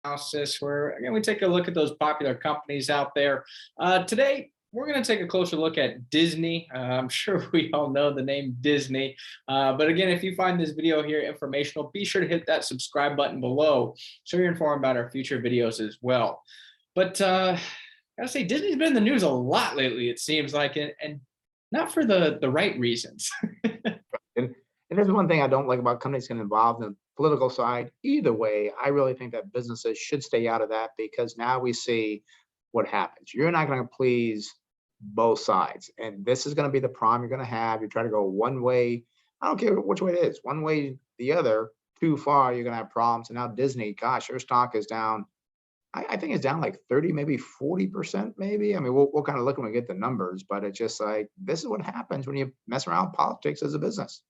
analysis where, again, we take a look at those popular companies out there. Today, we're going to take a closer look at Disney. I'm sure we all know the name Disney. But again, if you find this video here informational, be sure to hit that subscribe button below so you're informed about our future videos as well. But I gotta say, Disney's been in the news a lot lately, it seems like, and not for the right reasons. And there's one thing I don't like about companies getting involved in the political side. Either way, I really think that businesses should stay out of that because now we see what happens. You're not going to please both sides. And this is going to be the problem you're going to have. You try to go one way, I don't care which way it is, one way, the other, too far, you're going to have problems. And now Disney, gosh, their stock is down. I think it's down like 30, maybe 40%, maybe. I mean, we'll kind of look when we get the numbers, but it's just like, this is what happens when you mess around with politics as a business.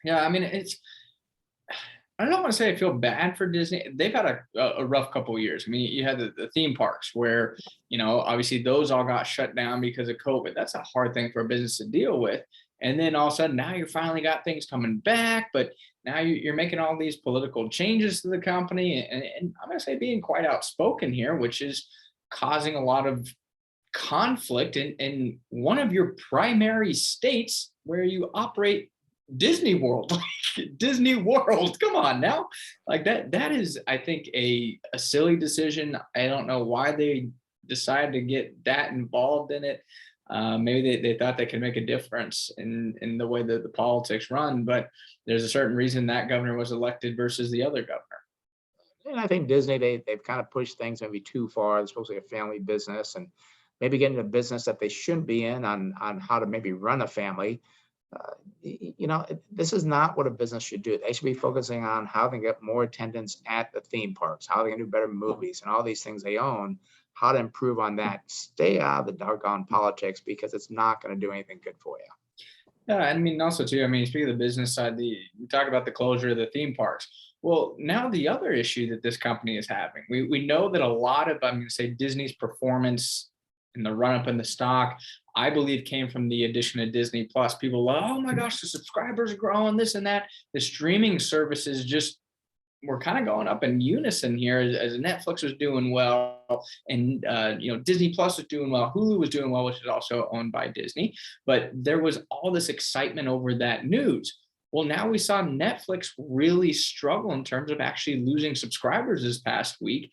Yeah, I mean, I don't want to say I feel bad for Disney. They've had a rough couple of years. I mean, you had the theme parks where, obviously those all got shut down because of COVID. That's a hard thing for a business to deal with. And then all of a sudden now you finally got things coming back, but now you're making all these political changes to the company. And I'm going to say being quite outspoken here, which is causing a lot of conflict in one of your primary states where you operate Disney World. Disney World, come on now. Like that is, I think, a silly decision. I don't know why they decided to get that involved in it. Maybe they thought they could make a difference in the way that the politics run, but there's a certain reason that governor was elected versus the other governor. And I think Disney, they've kind of pushed things maybe too far. It's supposed to be a family business and maybe getting a business that they shouldn't be in on how to maybe run a family. This is not what a business should do. They should be focusing on how they get more attendance at the theme parks, how they can do better movies and all these things they own, how to improve on that. Stay out of the doggone politics because it's not going to do anything good for you. Yeah, I mean, also too, I mean, speaking of the business side, you talk about the closure of the theme parks. Well, now the other issue that this company is having, we know that a lot of, I'm going to say, Disney's performance in the run up in the stock, I believe, came from the addition of Disney Plus. People, oh my gosh, the subscribers are growing, this and that. The streaming services just were kind of going up in unison here as Netflix was doing well, and Disney Plus was doing well, Hulu was doing well, which is also owned by Disney. But there was all this excitement over that news. Well, now we saw Netflix really struggle in terms of actually losing subscribers this past week.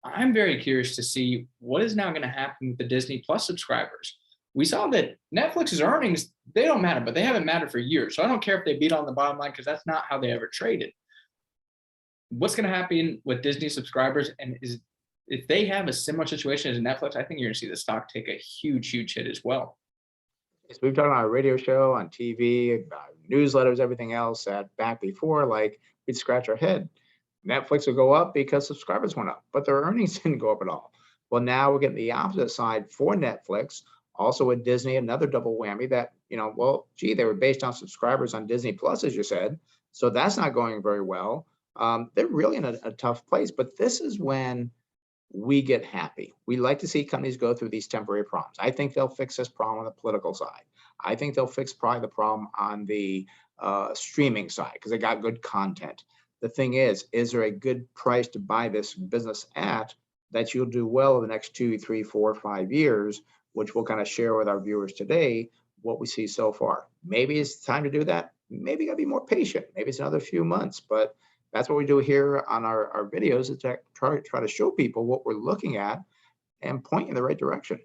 I'm very curious to see what is now going to happen with the Disney Plus subscribers. We saw that Netflix's earnings, they don't matter, but they haven't mattered for years. So I don't care if they beat on the bottom line because that's not how they ever traded. What's going to happen with Disney subscribers, and if they have a similar situation as Netflix, I think you're going to see the stock take a huge hit as well. Yes, we've done on our radio show, on TV, newsletters, everything else that back before, like we'd scratch our head. Netflix would go up because subscribers went up, but their earnings didn't go up at all. Well, now we're getting the opposite side for Netflix, also with Disney, another double whammy that, they were based on subscribers on Disney Plus, as you said. So that's not going very well. They're really in a tough place, but this is when we get happy. We like to see companies go through these temporary problems. I think they'll fix this problem on the political side. I think they'll fix probably the problem on the streaming side because they got good content. The thing is there a good price to buy this business at that you'll do well in the next 2, 3, 4, 5 years, which we'll kind of share with our viewers today, what we see so far. Maybe it's time to do that. Maybe you gotta be more patient. Maybe it's another few months, but that's what we do here on our videos, is to try to show people what we're looking at and point in the right direction.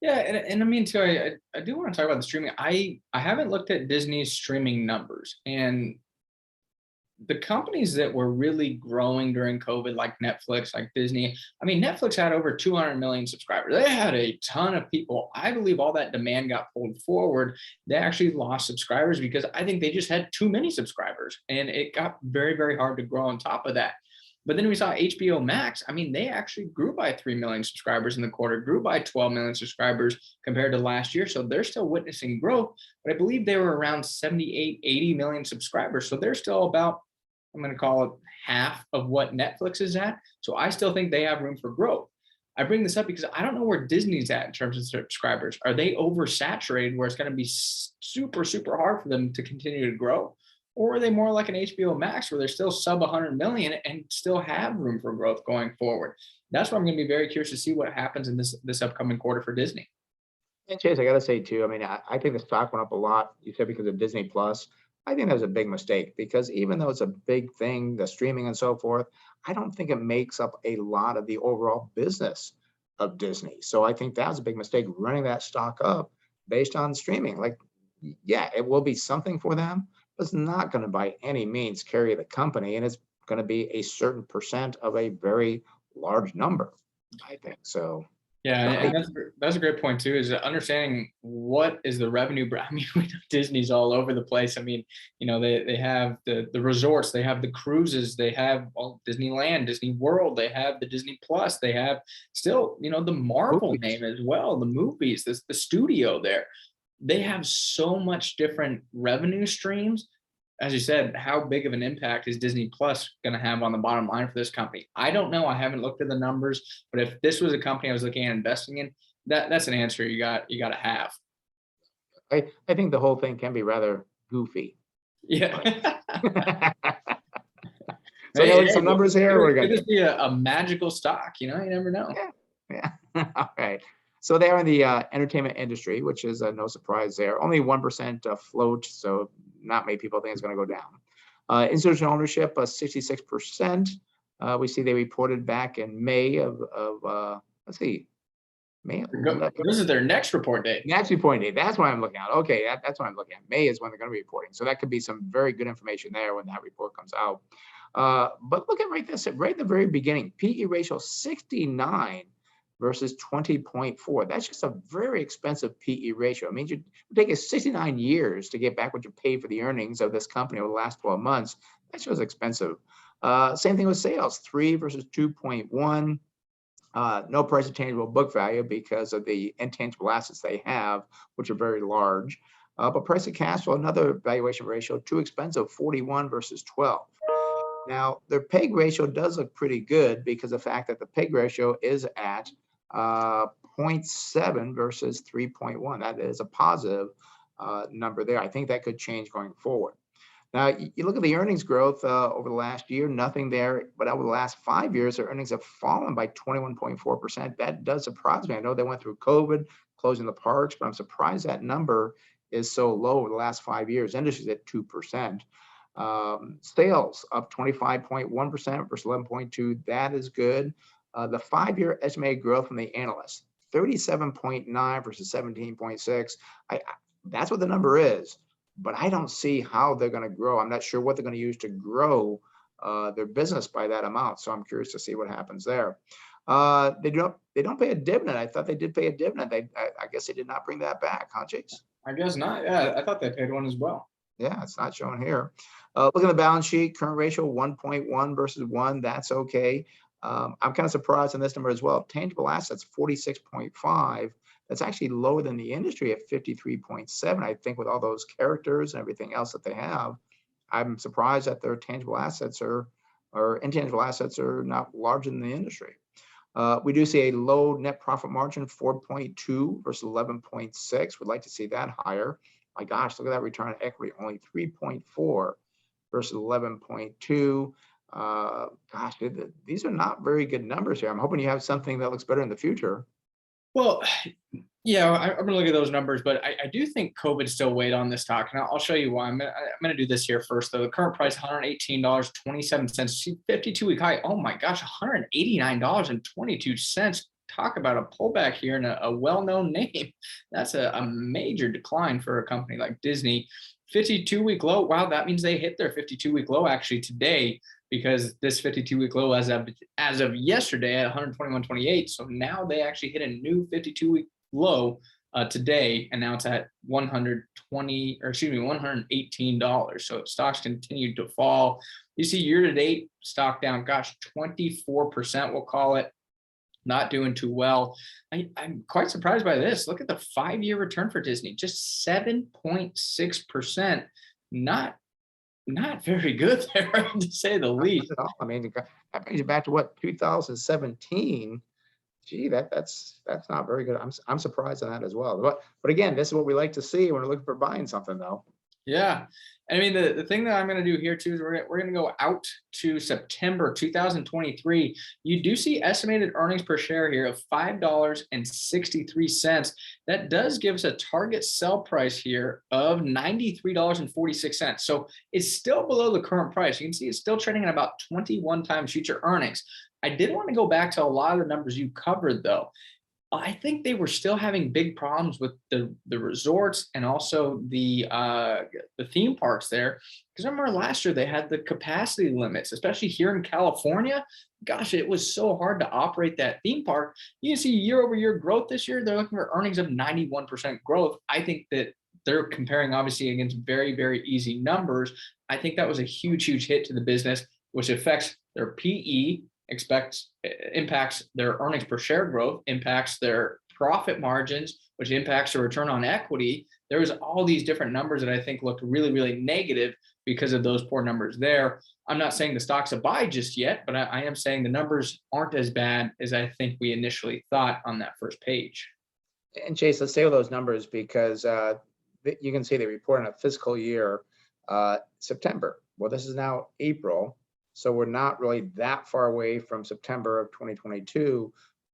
Yeah, and I mean, too, I do want to talk about the streaming. I haven't looked at Disney's streaming numbers, and the companies that were really growing during COVID, like Netflix, like Disney, I mean, Netflix had over 200 million subscribers. They had a ton of people. I believe all that demand got pulled forward. They actually lost subscribers because I think they just had too many subscribers, and it got very, very hard to grow on top of that. But then we saw HBO Max. I mean, they actually grew by 3 million subscribers in the quarter, grew by 12 million subscribers compared to last year. So they're still witnessing growth, but I believe they were around 78, 80 million subscribers. So they're still about, I'm going to call it, half of what Netflix is at. So I still think they have room for growth. I bring this up because I don't know where Disney's at in terms of subscribers. Are they oversaturated where it's going to be super, super hard for them to continue to grow? Or are they more like an HBO Max where they're still sub 100 million and still have room for growth going forward? That's why I'm going to be very curious to see what happens in this upcoming quarter for Disney. And Chase, I gotta say too, I mean, I think the stock went up a lot. You said because of Disney Plus. I think that was a big mistake because even though it's a big thing, the streaming and so forth, I don't think it makes up a lot of the overall business of Disney. So I think that was a big mistake running that stock up based on streaming. Like, yeah, it will be something for them, but it's not going to by any means carry the company, and it's going to be a certain percent of a very large number, I think. So Yeah, no, and that's a great point too. Is understanding what is the revenue. I mean, we know Disney's all over the place. I mean, they have the resorts, they have the cruises, they have Disneyland, Disney World, they have the Disney Plus, they have still the Marvel movies. name as well, the movies, the studio there. They have so much different revenue streams. As you said, how big of an impact is Disney Plus going to have on the bottom line for this company? I don't know. I haven't looked at the numbers, but if this was a company I was looking at investing in, that's an answer you got to have. I think the whole thing can be rather goofy. Yeah. So Hey, now some well, numbers here. What do we could got this be a magical stock? You never know. here? Yeah. All right. So they are in the entertainment industry, which is no surprise there. Only 1% float, so not many people think it's going to go down. Institutional ownership, 66%. We see they reported back in May of let's see, May 11th. This is their next report date. Next reporting date. That's what I'm looking at. Okay, that's what I'm looking at. May is when they're going to be reporting. So that could be some very good information there when that report comes out. But look at right at the very beginning. PE ratio 69 versus 20.4. That's just a very expensive PE ratio. It means you take us 69 years to get back what you paid for the earnings of this company over the last 12 months. That's just expensive. Same thing with sales, 3 versus 2.1. No price to tangible book value because of the intangible assets they have, which are very large. But price to cash flow, another valuation ratio, too expensive, 41 versus 12. Now, their PEG ratio does look pretty good because of the fact that the PEG ratio is at 0.7 versus 3.1. That is a positive number there. I think that could change going forward. Now, you look at the earnings growth over the last year, nothing there, but over the last 5 years, their earnings have fallen by 21.4%. That does surprise me. I know they went through COVID, closing the parks, but I'm surprised that number is so low over the last 5 years. Industry's at 2%. Sales up 25.1% versus 11.2. That is good. The 5-year estimated growth from the analysts, 37.9 versus 17.6. That's what the number is. But I don't see how they're going to grow. I'm not sure what they're going to use to grow their business by that amount. So I'm curious to see what happens there. They don't pay a dividend. I thought they did pay a dividend. I guess they did not bring that back, huh, Chase? I guess not. Yeah, I thought they paid one as well. Yeah, it's not shown here. Look at the balance sheet, current ratio 1.1 versus 1. That's okay. I'm kind of surprised on this number as well. Tangible assets 46.5. That's actually lower than the industry at 53.7. I think with all those characters and everything else that they have, I'm surprised that their tangible assets or intangible assets are not larger than the industry. We do see a low net profit margin, 4.2 versus 11.6. We'd like to see that higher. My gosh, look at that return on equity, only 3.4 versus 11.2. Gosh, these are not very good numbers here. I'm hoping you have something that looks better in the future. Well, yeah, I'm going to look at those numbers, but I do think COVID still weighed on this stock. And I'll show you why. I'm going to do this here first, though. The current price, $118.27. See, 52-week high. Oh, my gosh, $189.22. Talk about a pullback here in a well-known name. That's a major decline for a company like Disney. 52-week low. Wow, that means they hit their 52-week low actually today, because this 52-week low as of yesterday at 121.28. So now they actually hit a new 52-week low today, and now it's at $118. So stocks continued to fall. You see year to date stock down, gosh, 24%, we'll call it. Not doing too well. I'm quite surprised by this. Look at the 5-year return for Disney, just 7.6%. Not very good there, to say the least. Not at all. I mean, that brings you back to what, 2017. Gee, that's not very good. I'm surprised on that as well. But again, this is what we like to see when we're looking for buying something, though. Yeah. I mean, the thing that I'm going to do here too is we're going to go out to September 2023. You do see estimated earnings per share here of $5.63. That does give us a target sell price here of $93.46. So it's still below the current price. You can see it's still trading at about 21 times future earnings. I did want to go back to a lot of the numbers you covered, though. I think they were still having big problems with the resorts and also the theme parks there. Because remember last year they had the capacity limits, especially here in California. Gosh, it was so hard to operate that theme park. You can see year over year growth this year. They're looking for earnings of 91% growth. I think that they're comparing obviously against very, very easy numbers. I think that was a huge, huge hit to the business, which affects their PE, impacts their earnings per share growth, impacts their profit margins, which impacts their return on equity. There was all these different numbers that I think looked really, really negative because of those poor numbers there. I'm not saying the stock's a buy just yet, but I am saying the numbers aren't as bad as I think we initially thought on that first page. And Chase, let's stay with those numbers because you can see they report on a fiscal year, September. Well, this is now April. So we're not really that far away from September of 2022.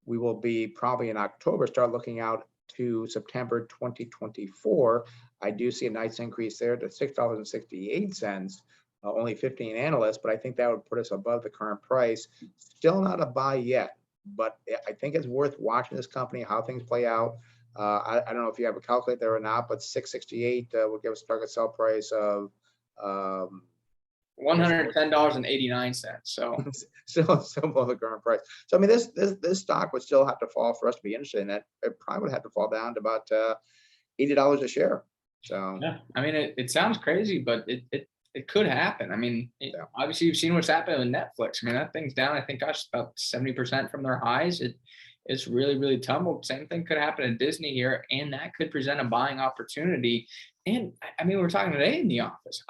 We will be probably in October, start looking out to September 2024. I do see a nice increase there to $6.68, only 15 analysts, but I think that would put us above the current price. Still not a buy yet, but I think it's worth watching this company, how things play out. I don't know if you have a calculator there or not, but 668 will give us a target sell price of $110.89. So still below the current price. So I mean, this stock would still have to fall for us to be interested in it. It probably would have to fall down to about $80 a share. So yeah, I mean, it sounds crazy, but it could happen. I mean, obviously you've seen what's happened with Netflix. I mean, that thing's down, I think, gosh, about 70% from their highs. It's really, really tumbled. Same thing could happen at Disney here, and that could present a buying opportunity. And I mean, we're talking today in the office.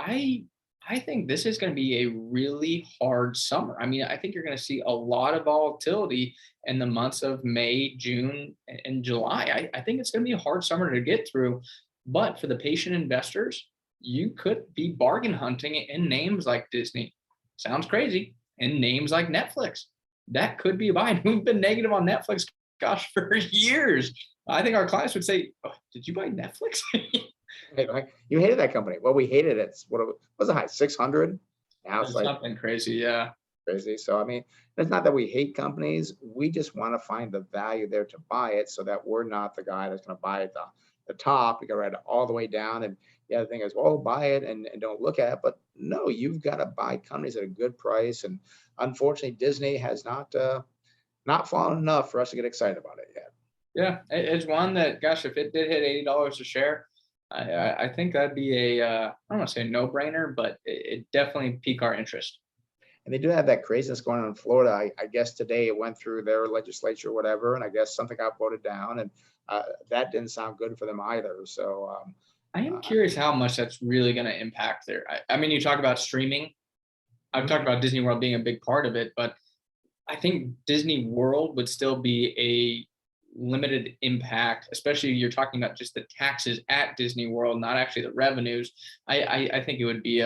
I think this is going to be a really hard summer. I mean, I think you're going to see a lot of volatility in the months of May, June, and July. I think it's going to be a hard summer to get through. But for the patient investors, you could be bargain hunting in names like Disney. Sounds crazy. And names like Netflix. That could be a buy. We've been negative on Netflix, gosh, for years. I think our clients would say, oh, did you buy Netflix? You hated that company. Well, we hated it. What was the high? 600. Now it's like something crazy. Yeah. Crazy. So, I mean, it's not that we hate companies. We just want to find the value there to buy it so that we're not the guy that's going to buy it the top. We got to ride it all the way down. And the other thing is, well, buy it and don't look at it. But no, you've got to buy companies at a good price. And unfortunately, Disney has not fallen enough for us to get excited about it yet. Yeah, it's one that, gosh, if it did hit $80 a share, I think that'd be I don't want to say a no-brainer, but it definitely pique our interest. And they do have that craziness going on in Florida. I guess today it went through their legislature or whatever, and I guess something got voted down, and that didn't sound good for them either. So I am curious how much that's really going to impact their. I mean, you talk about streaming. I've talked about Disney World being a big part of it, but I think Disney World would still be a limited impact, especially you're talking about just the taxes at Disney World, not actually the revenues. I think it would be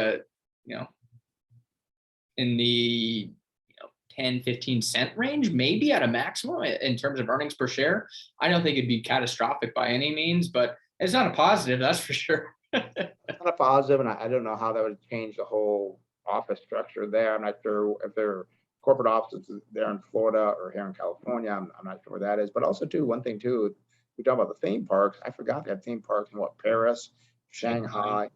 in the 10-15 cent range, maybe at a maximum in terms of earnings per share. I don't think it'd be catastrophic by any means, but it's not a positive, that's for sure. It's not a positive, and I don't know how that would change the whole office structure there. I'm not sure if they're corporate offices there in Florida or here in California. I'm not sure where that is. But also, too, one thing, too, we talk about the theme parks. I forgot they have theme parks in Paris, Shanghai.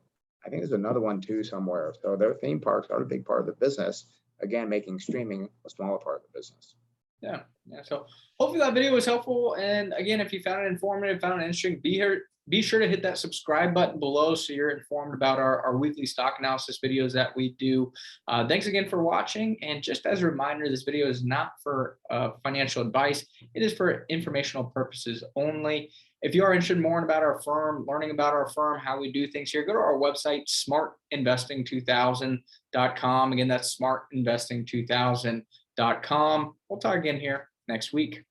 I think there's another one, too, somewhere. So their theme parks are a big part of the business. Again, making streaming a smaller part of the business. Yeah. So hopefully that video was helpful. And again, if you found it informative, found it interesting, be sure to hit that subscribe button below so you're informed about our weekly stock analysis videos that we do. Thanks again for watching. And just as a reminder, this video is not for financial advice. It is for informational purposes only. If you are interested more about our firm, learning about our firm, how we do things here, go to our website, smartinvesting2000.com. Again, that's smartinvesting2000.com. We'll talk again here next week.